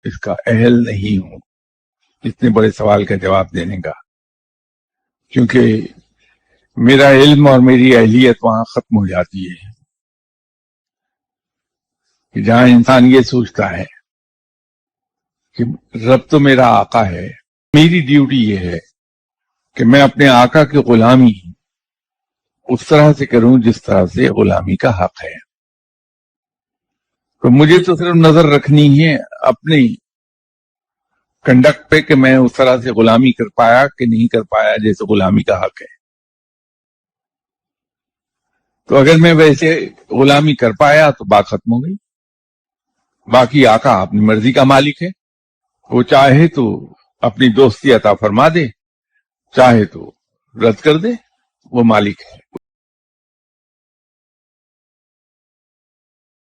اس کا اہل نہیں ہوں اتنے بڑے سوال کا جواب دینے کا، کیونکہ میرا علم اور میری اہلیت وہاں ختم ہو جاتی ہے کہ جہاں انسان یہ سوچتا ہے کہ رب تو میرا آقا ہے، میری ڈیوٹی یہ ہے کہ میں اپنے آقا کی غلامی اس طرح سے کروں جس طرح سے غلامی کا حق ہے۔ تو مجھے تو صرف نظر رکھنی ہے اپنی کنڈکٹ پہ کہ میں اس طرح سے غلامی کر پایا کہ نہیں کر پایا جیسے غلامی کا حق ہے۔ تو اگر میں ویسے غلامی کر پایا تو بات ختم ہو گئی، باقی آقا اپنی مرضی کا مالک ہے، وہ چاہے تو اپنی دوستی عطا فرما دے، چاہے تو رد کر دے، وہ مالک ہے۔